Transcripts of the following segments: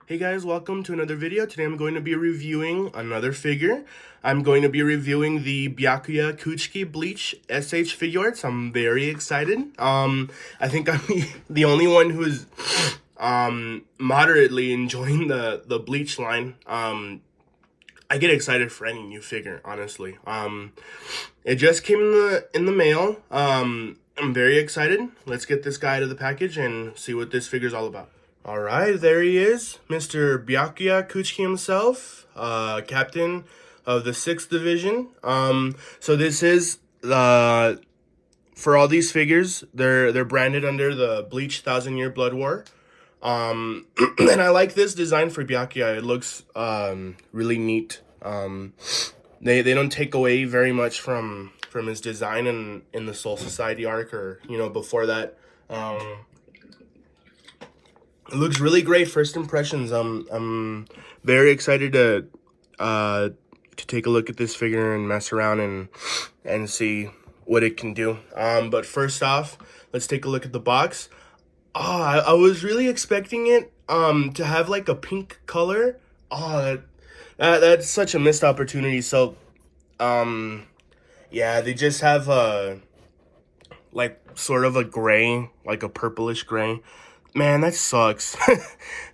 Hey guys, welcome to another video. Today I'm going to be reviewing another figure. I'm going to be reviewing the Byakuya Kuchiki Bleach S.H.Figuarts. I'm very excited. I think I'm the only one who's moderately enjoying the Bleach line. I get excited for any new figure, honestly. It just came in the mail. I'm very excited. Let's get this guy out of the package and see what this figure's all about. All right, there he is, Mr. Byakuya Kuchiki himself, captain of the 6th Division. So this is for all these figures, they're branded under the Bleach 1000-Year Blood War. And I like this design for Byakuya. It looks really neat. They don't take away very much from his design in the Soul Society arc, or before that. It looks really great. First impressions. I'm very excited to take a look at this figure and mess around and see what it can do. But first off, let's take a look at the box. I was really expecting it to have like a pink color. That's such a missed opportunity. So yeah, they just have like sort of a gray, like a purplish gray. Man, that sucks.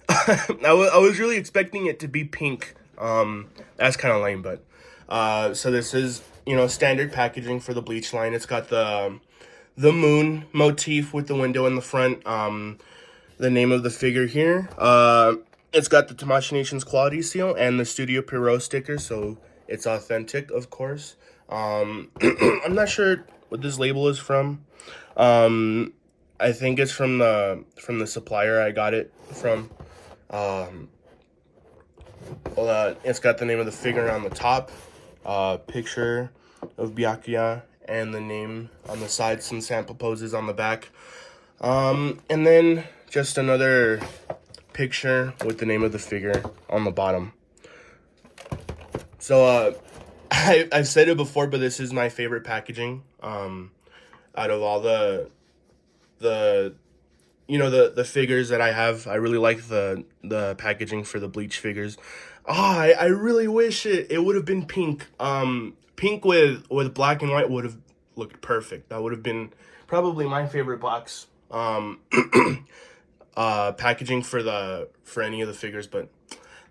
I was really expecting it to be pink. That's kind of lame, but so this is standard packaging for the Bleach line. It's got the moon motif with the window in the front. The name of the figure here. It's got the Tamashii Nations quality seal and the Studio Pierrot sticker, so it's authentic, of course. I'm not sure what this label is from. I think it's from the supplier I got it from. It's got the name of the figure on the top, picture of Byakuya, and the name on the side, some sample poses on the back. And then just another picture with the name of the figure on the bottom. So I've said it before, but this is my favorite packaging out of all the figures that I have. I really like the packaging for the Bleach figures. I really wish it would have been pink. Pink with black and white would have looked perfect. That would have been probably my favorite box packaging for any of the figures, but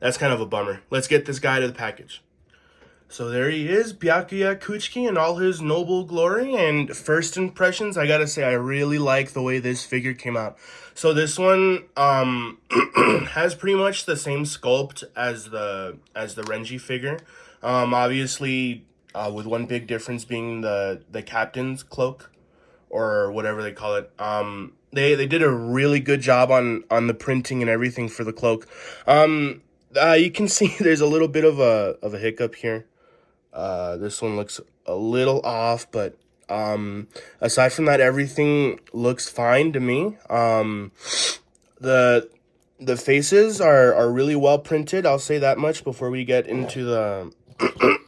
that's kind of a bummer. Let's get this guy to the package. So there he is, Byakuya Kuchiki in all his noble glory. And first impressions, I gotta say, I really like the way this figure came out. So this one has pretty much the same sculpt as the Renji figure. Obviously, with one big difference being the captain's cloak, or whatever they call it. They did a really good job on the printing and everything for the cloak. You can see there's a little bit of a hiccup here. This one looks a little off, but aside from that, everything looks fine to me. The faces are really well printed. I'll say that much before we get into the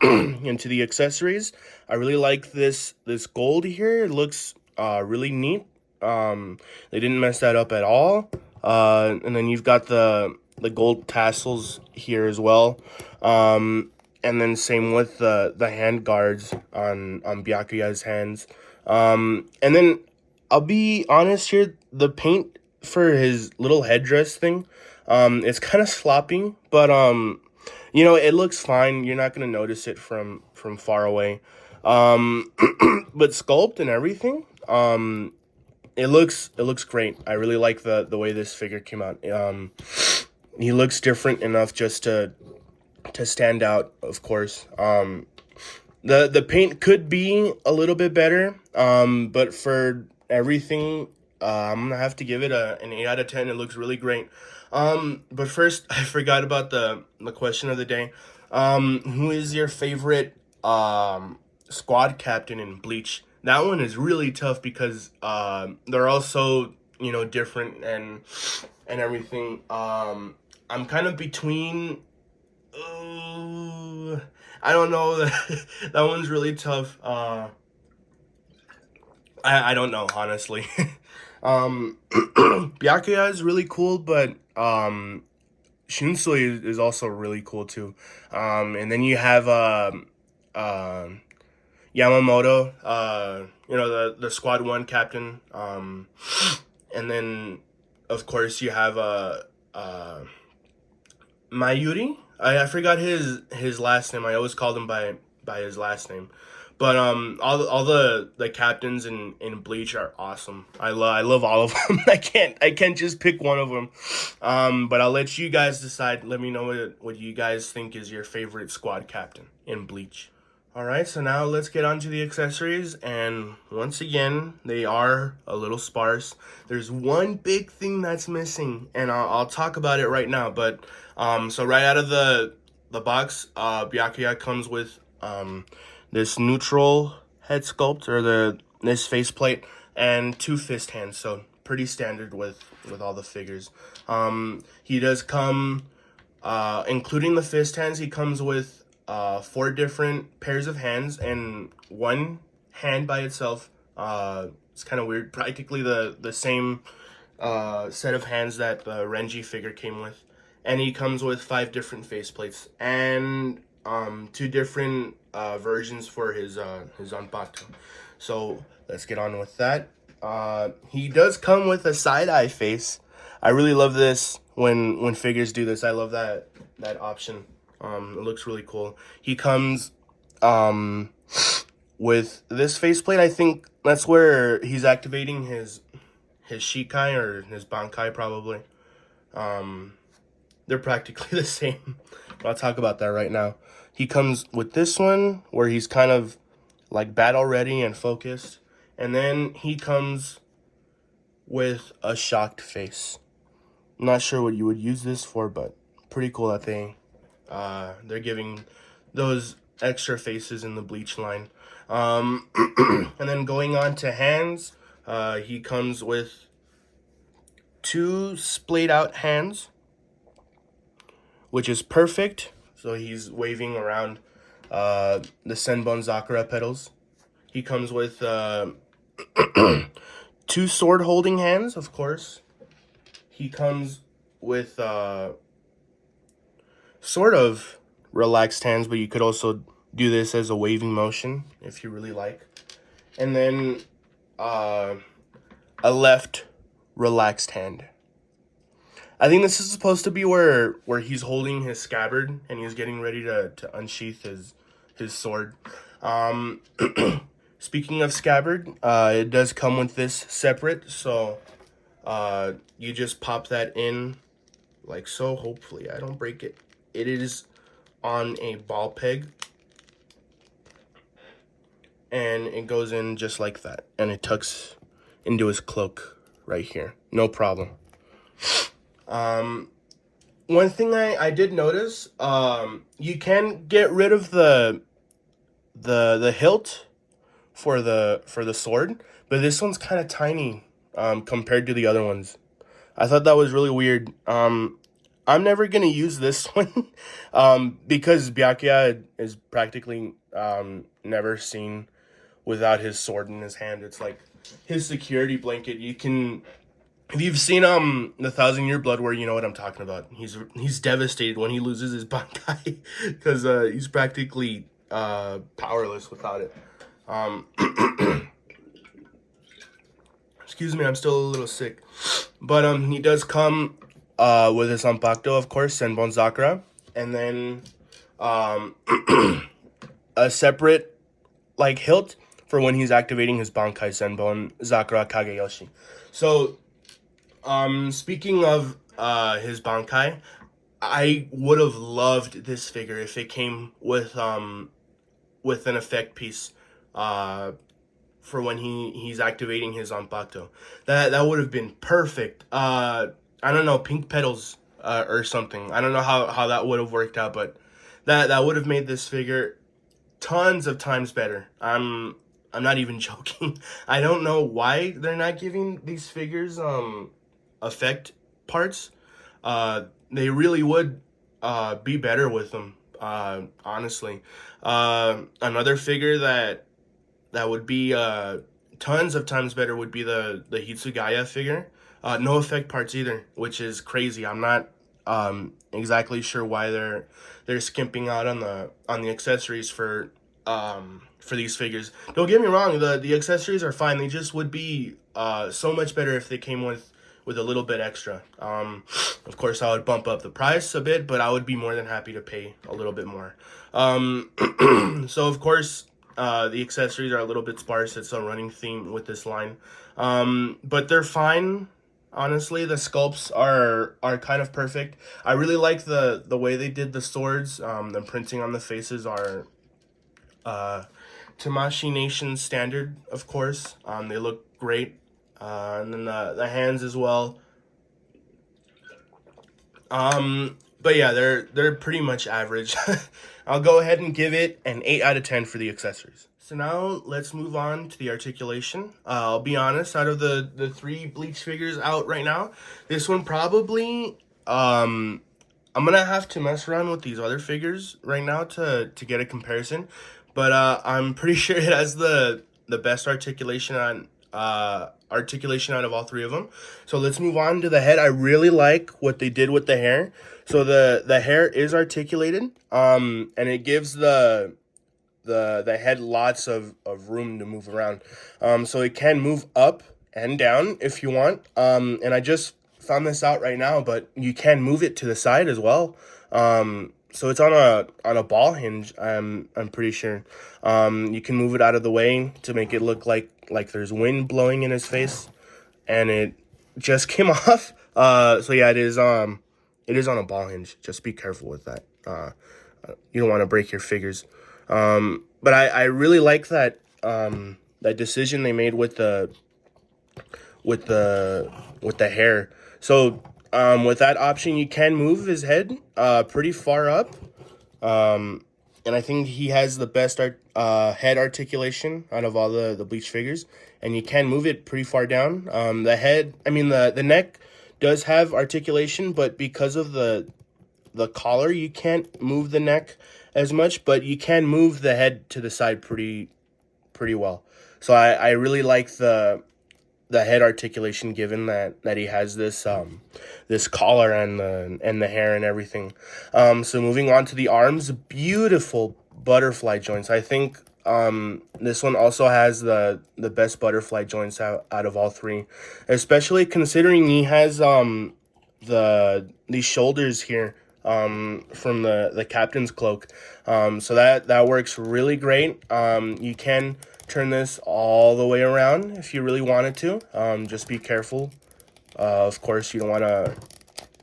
into the accessories. I really like this gold here. It looks really neat. They didn't mess that up at all. And then you've got the gold tassels here as well. And then same with the hand guards on Byakuya's hands. And then I'll be honest here, the paint for his little headdress thing, it's kind of sloppy, but it looks fine. You're not gonna notice it from far away. But sculpt and everything, it looks great. I really like the way this figure came out. He looks different enough just to stand out, of course. The paint could be a little bit better, but for everything, I'm gonna have to give it an 8 out of 10. It looks really great. But first, I forgot about the question of the day. Who is your favorite squad captain in Bleach? That one is really tough because they're all so different and everything. I'm kind of between. I don't know. That one's really tough. I don't know, honestly. Byakuya is really cool, but Shunsui is also really cool too. And then you have Yamamoto, you know, the squad one captain. And then of course you have Mayuri. I forgot his last name. I always called him by his last name. But all the captains in Bleach are awesome. I love all of them. I can't just pick one of them. But I'll let you guys decide. Let me know what you guys think is your favorite squad captain in Bleach. All right, so now let's get on to the accessories, and once again, they are a little sparse. There's one big thing that's missing, and I'll talk about it right now. But so right out of the box, Byakuya comes with this neutral head sculpt, or this faceplate, and 2 fist hands. So pretty standard with all the figures. He does come, including the fist hands, he comes with 4 different pairs of hands, and 1 hand by itself. It's kind of weird. Practically the same set of hands that the Renji figure came with. And he comes with 5 different faceplates and 2 different versions for his Zanpakuto. So let's get on with that. He does come with a side-eye face. I really love this when figures do this. I love that option. It looks really cool. He comes with this faceplate. I think that's where he's activating his Shikai or his Bankai probably. They're practically the same. I'll talk about that right now. He comes with this one where he's kind of like battle ready and focused. And then he comes with a shocked face. I'm not sure what you would use this for, but pretty cool that they're giving those extra faces in the Bleach line. And then going on to hands, he comes with 2 splayed out hands, which is perfect. So he's waving around the Senbon Sakura petals. He comes with 2 sword holding hands, of course. He comes with sort of relaxed hands, but you could also do this as a waving motion if you really like. And then a left relaxed hand. I think this is supposed to be where he's holding his scabbard and he's getting ready to unsheath his sword. Speaking of scabbard, it does come with this separate, so you just pop that in like so. Hopefully I don't break it. It is on a ball peg, and it goes in just like that, and it tucks into his cloak right here, no problem. One thing I did notice, you can get rid of the hilt for the sword, but this one's kind of tiny compared to the other ones. I thought that was really weird. I'm never gonna use this one because Byakuya is practically never seen without his sword in his hand. It's like his security blanket. You can, if you've seen the Thousand Year Blood War, you know what I'm talking about. He's devastated when he loses his Bankai because he's practically powerless without it. Excuse me, I'm still a little sick, but he does come with his Zanpakuto, of course, Senbon Sakura, and then a separate like hilt for when he's activating his Bankai Senbon Sakura Kageyoshi. So speaking of his Bankai, I would have loved this figure if it came with an effect piece for when he's activating his Zanpakuto. That would have been perfect. I don't know, pink petals or something. I don't know how that would have worked out, but that would have made this figure tons of times better. I'm not even joking. I don't know why they're not giving these figures effect parts. They really would be better with them, honestly. Another figure that would be tons of times better would be the Hitsugaya figure. No effect parts either, which is crazy. I'm not exactly sure why they're skimping out on the accessories for these figures. Don't get me wrong, the accessories are fine. They just would be so much better if they came with a little bit extra. Of course, I would bump up the price a bit, but I would be more than happy to pay a little bit more. So of course, the accessories are a little bit sparse. It's a running theme with this line, but they're fine. Honestly, the sculpts are kind of perfect. I really like the way they did the swords. The printing on the faces are uh, Tamashi Nation standard, of course. They look great, and then the hands as well. But yeah, they're pretty much average. I'll go ahead and give it an 8 out of 10 for the accessories. So now let's move on to the articulation. I'll be honest, out of the 3 Bleach figures out right now, this one probably, I'm gonna have to mess around with these other figures right now to get a comparison. But I'm pretty sure it has the best articulation out of all 3 of them. So let's move on to the head. I really like what they did with the hair. So the hair is articulated, and it gives the head lots of room to move around. So it can move up and down if you want. And I just found this out right now, but you can move it to the side as well. So it's on a ball hinge. I'm pretty sure. You can move it out of the way to make it look like there's wind blowing in his face, and it just came off. So yeah, it is on a ball hinge. Just be careful with that. You don't want to break your figures. But I really like that that decision they made with the hair. So with that option, you can move his head pretty far up. And I think he has the best head articulation out of all the Bleach figures. And you can move it pretty far down. The neck does have articulation, but because of the collar, you can't move the neck as much, but you can move the head to the side pretty well. So I really like the head articulation, given that he has this this collar and the hair and everything. So moving on to the arms, beautiful butterfly joints. I think this one also has the best butterfly joints out of all 3, especially considering he has these shoulders here from the captain's cloak. So that works really great. You can turn this all the way around if you really wanted to. Just be careful. Of course, you don't want to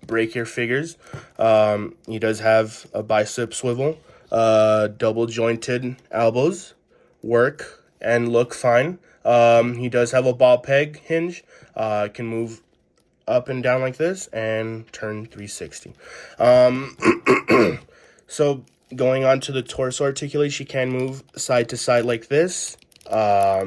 break your figures. He does have a bicep swivel. Double jointed elbows work and look fine. He does have a ball peg hinge. Can move up and down like this and turn 360. So going on to the torso articulation, you can move side to side like this. I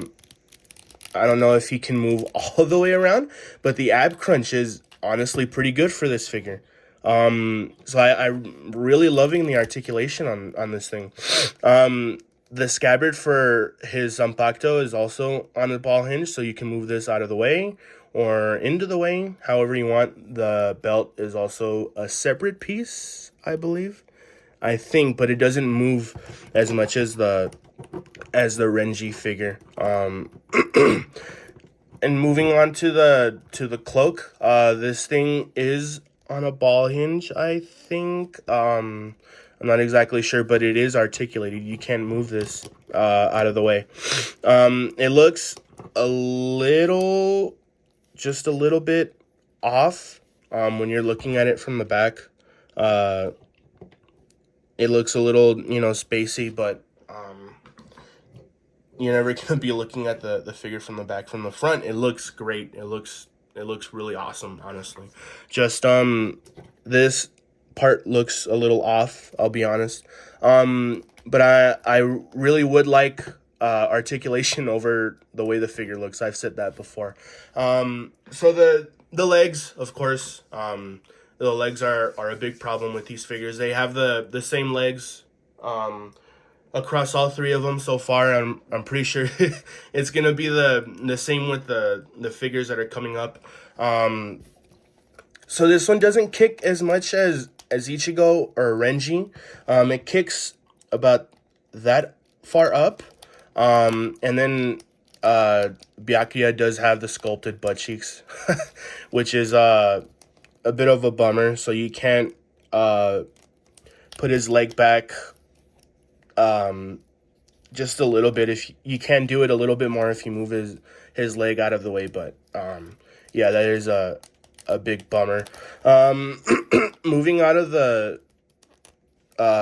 don't know if he can move all the way around, but the ab crunch is honestly pretty good for this figure. So I'm really loving the articulation on this thing. The scabbard for his Zanpakuto is also on a ball hinge, so you can move this out of the way or into the way, however you want. The belt is also a separate piece, I believe. I think, but it doesn't move as much as the Renji figure. And moving on to the cloak, this thing is on a ball hinge, I think. I'm not exactly sure, but it is articulated. You can move this out of the way. It looks just a little bit off when you're looking at it from the back. It looks a little, spacey, but you're never going to be looking at the figure from the back. From the front, it looks great. It looks really awesome, honestly. Just this part looks a little off, I'll be honest. But I really would like articulation over the way the figure looks. I've said that before. So the legs, of course, the legs are a big problem with these figures. They have the same legs across all 3 of them so far. I'm pretty sure it's gonna be the same with the figures that are coming up. So this one doesn't kick as much as Ichigo or Renji. It kicks about that far up. And then Byakuya does have the sculpted butt cheeks, which is a bit of a bummer. So you can't put his leg back just a little bit. If you can do it a little bit more if you move his leg out of the way, but yeah, that is a big bummer. Moving out of the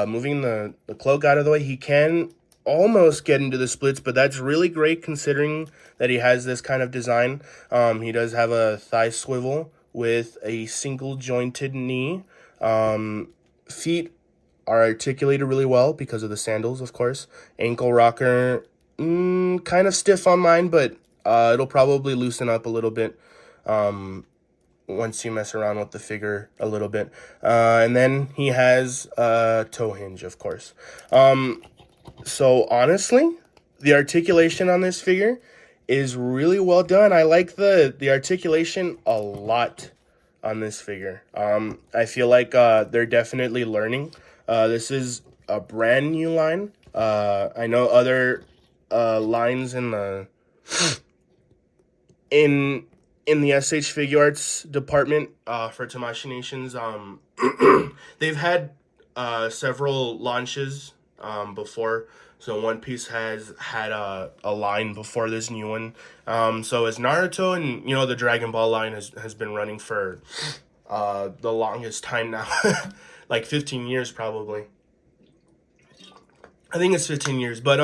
moving the cloak out of the way, he can almost get into the splits, but that's really great considering that he has this kind of design. He does have a thigh swivel with a single jointed knee. Feet are articulated really well because of the sandals, of course. Ankle rocker, kind of stiff on mine, but it'll probably loosen up a little bit once you mess around with the figure a little bit. And then he has a toe hinge, of course. So honestly, the articulation on this figure is really well done. I like the articulation a lot on this figure. I feel like they're definitely learning. This is a brand new line. I know other lines in the in the S.H.Figuarts department for Tamashii Nations. They've had several launches before. So One Piece has had a line before this new one. So as Naruto and the Dragon Ball line has been running for the longest time now, like 15 years probably. I think it's 15 years, but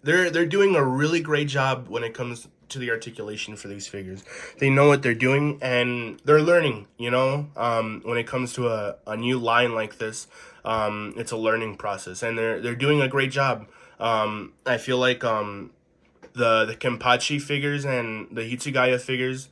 they're doing a really great job when it comes to the articulation for these figures. They know what they're doing and they're learning. When it comes to a new line like this, it's a learning process, and they're doing a great job. I feel like the Kenpachi figures and the Hitsugaya figures,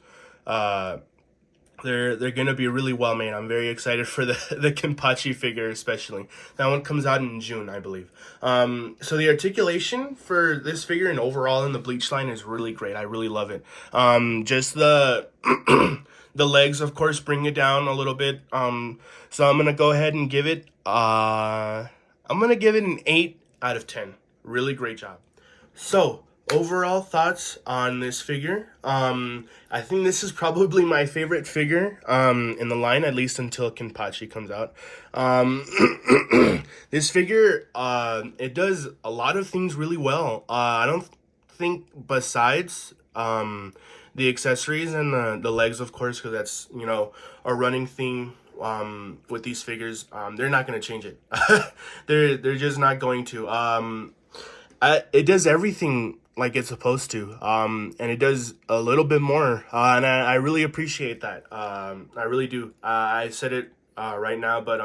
they're gonna be really well made. I'm very excited for the Kenpachi figure, especially. That one comes out in June, I believe. So the articulation for this figure and overall in the Bleach line is really great. I really love it. Just the the legs, of course, bring it down a little bit. So I'm gonna go ahead and give it an 8 out of 10. Really great job. So overall thoughts on this figure. I think this is probably my favorite figure in the line, at least until Kenpachi comes out. This figure, it does a lot of things really well. I don't think besides the accessories and the legs, of course, because that's a running theme with these figures. They're not going to change it. They're just not going to. It does everything like it's supposed to, and it does a little bit more, and I really appreciate that. I really do. I said it right now, but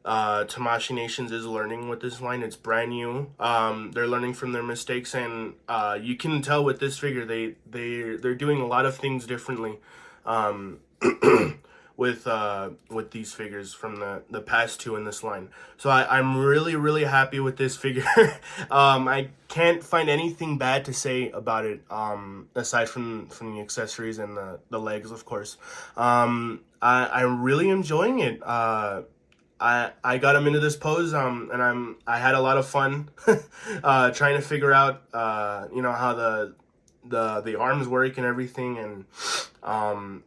Tamashii Nations is learning with this line. It's brand new. They're learning from their mistakes, and you can tell with this figure they're doing a lot of things differently. With these figures from the past two in this line. So I'm really happy with this figure. I can't find anything bad to say about it, aside from the accessories and the legs, of course. I'm really enjoying it. I got him into this pose, and I had a lot of fun trying to figure out how the arms work and everything, and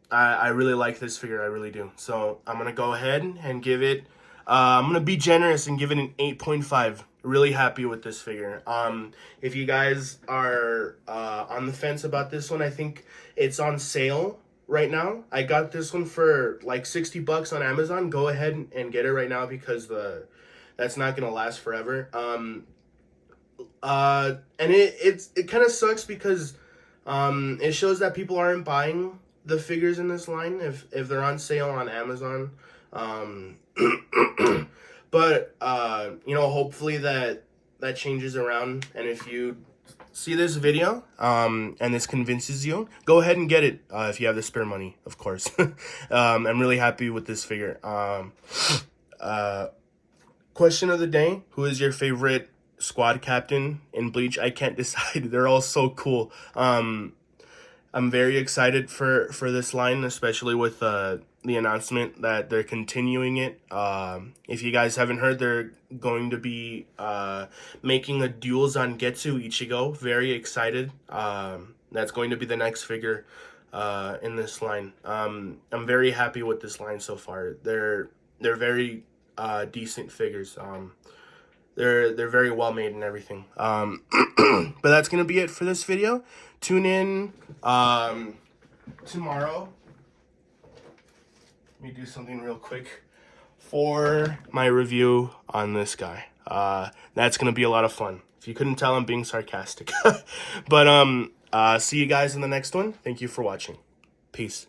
I really like this figure. I really do. So I'm gonna go ahead and give it I'm gonna be generous and give it an 8.5. Really happy with this figure. If you guys are on the fence about this one, I think it's on sale right now. I got this one for like $60 on Amazon. Go ahead and get it right now, because that's not gonna last forever. And it kind of sucks because it shows that people aren't buying the figures in this line if they're on sale on Amazon. But hopefully that changes around, and if you see this video and this convinces you, go ahead and get it if you have the spare money, of course. I'm really happy with this figure. Question of the day: who is your favorite squad captain in Bleach? I can't decide. They're all so cool. I'm very excited for this line, especially with the the announcement that they're continuing it. If you guys haven't heard, they're going to be making a dual Zangetsu Ichigo. Very excited. That's going to be the next figure in this line. I'm very happy with this line so far. They're very decent figures. They're very well made and everything. But that's gonna be it for this video. Tune in tomorrow. Let me do something real quick for my review on this guy. That's gonna be a lot of fun. If you couldn't tell, I'm being sarcastic. But see you guys in the next one. Thank you for watching. Peace.